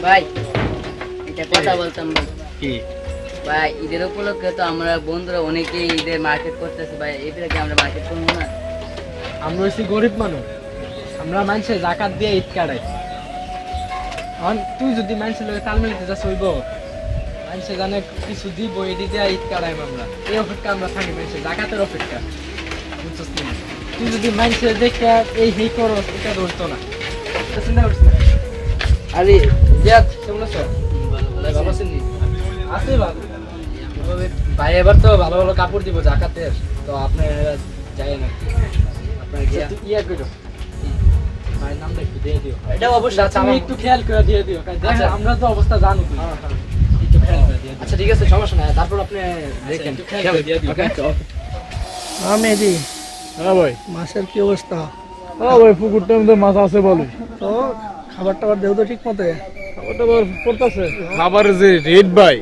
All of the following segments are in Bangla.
ভাই এটা কথা বলতাম ভাই। কি ভাই ঈদের উপলক্ষে তো আমরা বন্ধুরা অনেকেই ঈদের মার্কেট করতেছে ভাই, এবারে কি আমরা মার্কেট করবো না? আমরা হচ্ছি গরিব মানুষ, আমরা মানুষের জাকাত দিয়ে ঈদ কাটাই। এখন তুই যদি মানুষের লোক তাল মিলাতে যাস হইব, মানুষে জানে কিছু দিব এটি দিয়ে ঈদ কাটাই আমরা। এই অপেক্ষা আমরা থাকি, মানুষের জাকাতের অপেক্ষা, বুঝছিস না? তুই যদি মানুষের দেখে এই হেই করস, এটা ধরতো না, এটা চিন্তা করছিস না? আরে জিয়াদ কেমন আছো? ভালো আছেন নি? আছে ভালো। ভাই এবার তো ভালো ভালো কাপড় দিব জাকাতের, তো আপনি যাই না আপনার ইয়া করো, ভাইয়ের নামটা একটু দিয়ে দিও। এটা অবশ্যই আচ্ছা তুমি একটু খেয়াল করে দিয়ে দিও, কারণ আমরা তো অবস্থা জানো তুই। একটু খেয়াল করে দিয়ে দিও। আচ্ছা ঠিক আছে, সমস্যা নাই, তারপর আপনি দেখেন খেয়াল করে দিয়ে দিও। মেহেদি, হ্যাঁ ভাই, মাছের কি অবস্থা? হ্যাঁ ভাই, পুকুরটার মধ্যে মাছ আছে বলি। তো খাবার টাবার দেও তো ঠিক মতো। খাবারটা পড়তেছে, খাবারের যে রেট ভাই,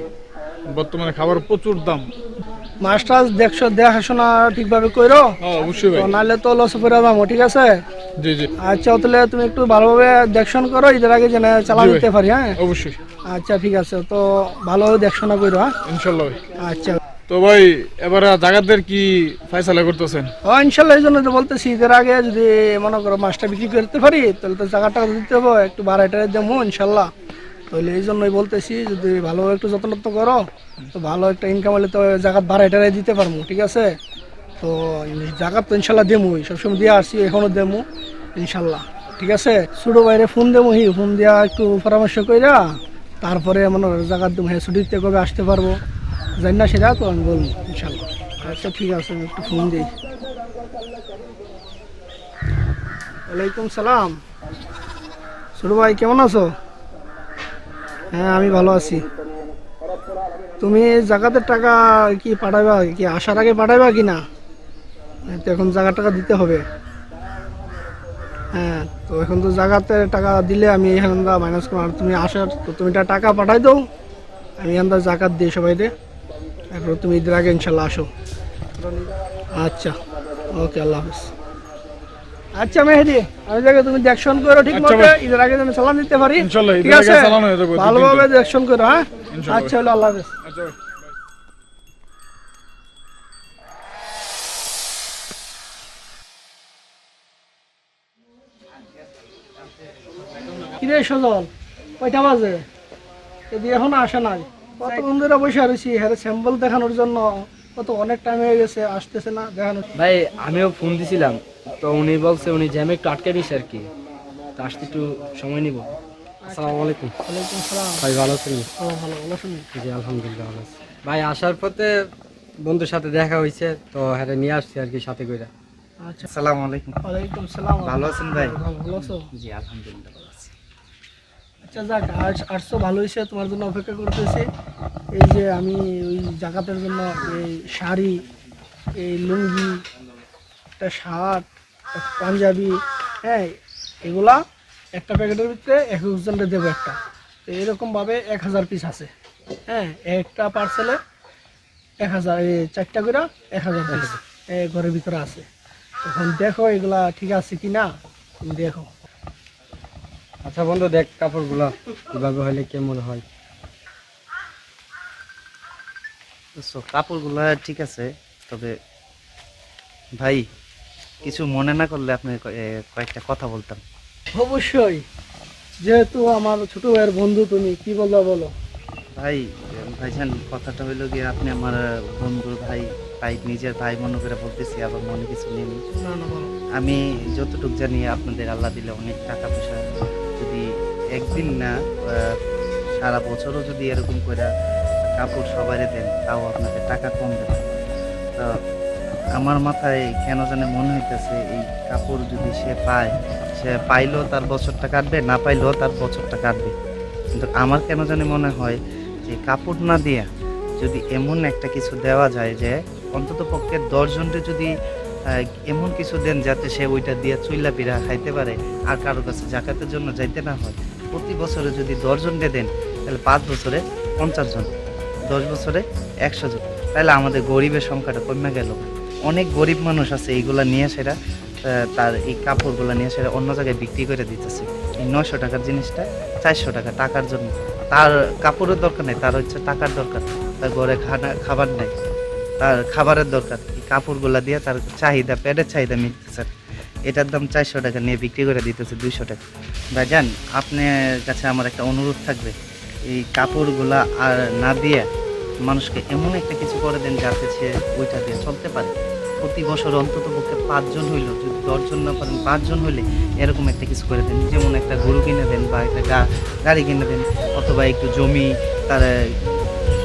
বর্তমানে খাবার প্রচুর দাম। মাছ টাছ দেখছো, দেখাশোনা ঠিকভাবে করো, হ্যাঁ অবশ্যই ভাই। তো নাহলে তো লস করে যাবো, ঠিক আছে? জি জি আচ্ছা, তাহলে তুমি একটু ভালোভাবে দেখশন করো, ঈদের আগে যেন চালা জি ভাই। দিতে পারি। হ্যাঁ অবশ্যই আচ্ছা ঠিক আছে, তো ভালোভাবে দেখশোনা করো। হ্যাঁ ইনশাল্লাহ ভাই। আচ্ছা, তো ভাই এবার জাগাতের কি ফয়সালা করতেছেন? ও ইনশাল্লাহ, এই জন্য তো বলতেছি ঈদের আগে যদি মনে করো মাছটা বিক্রি করতে পারি, তাহলে তো টাকা দিতে হবে, একটু বাড়াইটা দেবো ইনশাল্লাহ। তাহলে এই জন্যই বলতেছি, যদি ভালোভাবে একটু যত্ন করো, তো ভালো একটা ইনকাম হলে তো জায়গা বাড়াইটারাই দিতে পারবো, ঠিক আছে? তো জায়গা তো ইনশাল্লাহ দেবই, সবসময় দিয়ে আসছি, এখনো দেবো ইনশাল্লাহ, ঠিক আছে? ছোটো বাইরে ফোন দেবো, ফোন দেওয়া একটু পরামর্শ কইরা তারপরে মনে করো জায়গা দেবো, হ্যাঁ ছুটিতে কবে আসতে পারবো জানি না, সেটা তো আমি বলবো ইনশাল্লাহ। আচ্ছা ঠিক আছে, আমি একটু ফোন দিই। ওয়ালাইকুম সালাম। ছোট ভাই কেমন আছো? হ্যাঁ আমি ভালো আছি। তুমি জাকাতের টাকা কি পাঠাইবা, কি আসার আগে পাঠাইবা কি না? তো এখন জায়গা টাকা দিতে হবে। হ্যাঁ, তো এখন তো জায়গাতে টাকা দিলে আমি এখান মাইনাস করবো, আর তুমি আসার তো তুমি টাকা পাঠাই দাও, আমি এখান জাকাত দিই সবাইকে, তারপর তুমি ঈদের আগে ইনশাল্লাহ আসো। আচ্ছা ওকে, আল্লাহ হাফিজ। আচ্ছা মেহেদি, আমি জায়গা তুমি দেখশন করো ঠিক আচ্ছা মতো, ভাই। ঈদের আগে যেন সালাম দিতে পারি, ইনশাল্লাহ ঠিক ঈদের আগে আছে? চালানো হয়ে যাবে, ভালোভাবে দেখশন করো। হ্যাঁ ইনশাল্লাহ। আচ্ছা, হলো আল্লাহ হাফিজ। আচ্ছা ভাই। কিরে সজল, কয়টা বাজে? যদি এখনো আসে নাই, কত বন্ধুরা বসে রয়েছি, হ্যাঁ স্যাম্পল দেখানোর জন্য, কত অনেক টাইম হয়ে গেছে, আসতেছে না দেখানো। ভাই আমিও ফোন দিছিলাম, তো উনি বলছে উনি জ্যামে একটু আটকে দিছে আর কি, তো আসতে একটু সময় নিব। আসসালামু আলাইকুম। ওয়ালাইকুম সালাম। ভাই ভালো আছেন? ও ভালো, ভালো শুনি। জি আলহামদুলিল্লাহ ভালো আছি। ভাই আসার পথে বন্ধুর সাথে দেখা হয়েছে, তো হ্যাঁ নিয়ে আসছি আর কি সাথে করে। আচ্ছা, আসসালামু আলাইকুম। ওয়ালাইকুম সালাম। ভালো আছেন ভাই? ভালো আছো? জি আলহামদুলিল্লাহ ভালো আছি। আচ্ছা যাক, আটশো ভালো হয়েছে, তোমার জন্য অপেক্ষা করতেছি। এই যে আমি ওই জাকাতের জন্য এই শাড়ি, এই লুঙ্গি, একটা শার্ট, একটা পাঞ্জাবি, হ্যাঁ এগুলা একটা প্যাকেটের ভিতরে 21 জনকে দেবো একটা। তো এরকমভাবে 1000 পিস আছে। হ্যাঁ, একটা পার্সেলে 1000, এই 4টা করে 1000 পিস ঘরের ভিতরে আছে। এখন দেখো এগুলা ঠিক আছে কি না, তুমি দেখো। আচ্ছা বন্ধু দেখ কাপড়গুলো কিভাবে হলে কেমন হয়। তো কাপড়গুলো ঠিক আছে, তবে ভাই কিছু মনে না করলে আপনি কয়েকটা কথা বলতাম। অবশ্যই, যেহেতু আমার ছোট ভাইয়ের বন্ধু, তুমি কি বলবা বলো। ভাই ভাইজান কথাটা হইলো গিয়ে, আপনি আমার বন্ধুর ভাই, ভাই নিজের ভাই মনে করে বলতেছি, আবার মনে কিছু নেই। না না বলো। আমি যতটুকু জানি আপনাদের আল্লাহ দিলে অনেক টাকা পয়সা, যদি একদিন না সারা বছরও যদি এরকম করে কাপড় সবাই দেন, তাও আপনাদের টাকা কম দেবে। তো আমার মাথায় কেন জানে মনে হইতেছে, এই কাপড় যদি সে পায়, সে পাইলেও তার বছরটা কাটবে, না পাইলেও তার বছরটা কাটবে। কিন্তু আমার কেন জানি মনে হয় যে কাপড় না দিয়া যদি এমন একটা কিছু দেওয়া যায়, যে অন্তত পক্ষে 10 জনকে যদি এমন কিছু দেন যাতে সে ওইটা দিয়ে চুইলা পিড়া খাইতে পারে, আর কারো কাছে জাকাতের জন্য যাইতে না হয়। প্রতি বছরে যদি 10 জনকে দেন, তাহলে 5 বছরে 50 জন, 10 বছরে 100 জন, তাহলে আমাদের গরিবের সংখ্যাটা কমে গেল। অনেক গরিব মানুষ আছে এইগুলা নিয়ে সেটা তার এই কাপড়গুলো নিয়ে সেটা অন্য জায়গায় বিক্রি করে দিতেছে। এই 900 টাকার জিনিসটা 400 টাকা টাকার জন্য। তার কাপড়ের দরকার নেই, তার হচ্ছে টাকার দরকার। তার ঘরে খাবার নেই, তার খাবারের দরকার। এই কাপড়গুলা দিয়ে তার চাহিদা, পেটের চাহিদা মিটতেছে। এটার দাম 400 টাকা নিয়ে বিক্রি করে দিতেছে 200 টাকা। ভাইজান, আপনার কাছে আমার একটা অনুরোধ থাকবে, এই কাপড়গুলা আর না দিয়ে মানুষকে এমন একটা কিছু করে দেন যাতে সে ওইটা দিয়ে চলতে পারে। প্রতি বছর অন্তত পক্ষে 5 জন হইলো, যদি 10 জন না পারেন 5 জন হইলে এরকম একটা কিছু করে দেন। যেমন একটা গরু কিনে দেন বা একটা গাড়ি কিনে দেন, অথবা একটু জমি তারা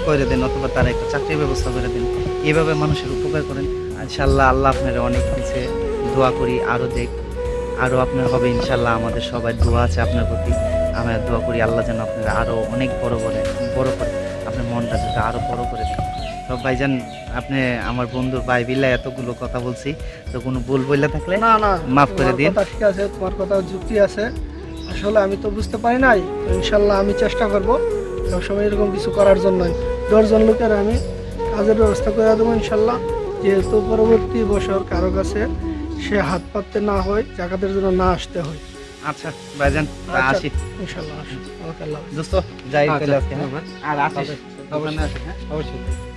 করে দেন, অথবা তারা একটা চাকরির ব্যবস্থা করে দেন। এভাবে মানুষের উপকার করেন। ইনশাল্লাহ আল্লাহ আপনারা অনেক কিছু দোয়া করি, আরও আরও আপনার হবে ইনশাল্লাহ। আমাদের সবাই দোয়া আছে আপনার প্রতি। আমরা দোয়া করি আল্লাহ যেন আপনারা আরও অনেক বড় করে আপনার মনটা যাতে আরও বড় করে দেন। তো ভাইজান, আপনি আমার বন্ধুর ভাই বিল্লা এতগুলো কথা বলছি, তো কোনো ভুল বললে থাকলে না না, মাফ করে তোমার দিন। কথা ঠিক আছে, তোমার কথা যুক্তি আছে। আসলে আমি তো বুঝতে পারি নাই, তো ইনশাল্লাহ আমি চেষ্টা করবো সবসময় এরকম কিছু করার জন্য। 10 জন লোকের আমি কাজের ব্যবস্থা করে দেবো ইনশাল্লাহ, যেহেতু পরবর্তী বছর কারো কাছে সে হাত পাততে না হয়, জাকাতের জন্য না আসতে হয়। আচ্ছা ভাইজান, আচ্ছা, আসি। ইনশাল্লাহ আসুন। ওকে, আল্লাহ হাফেজ। দোস্ত যাই আচ্ছা, তাহলে আজকে, হ্যাঁ? ধন্যবাদ। আর আসিস, অবশ্যই। দোকানে আসিস, হ্যাঁ? অবশ্যই।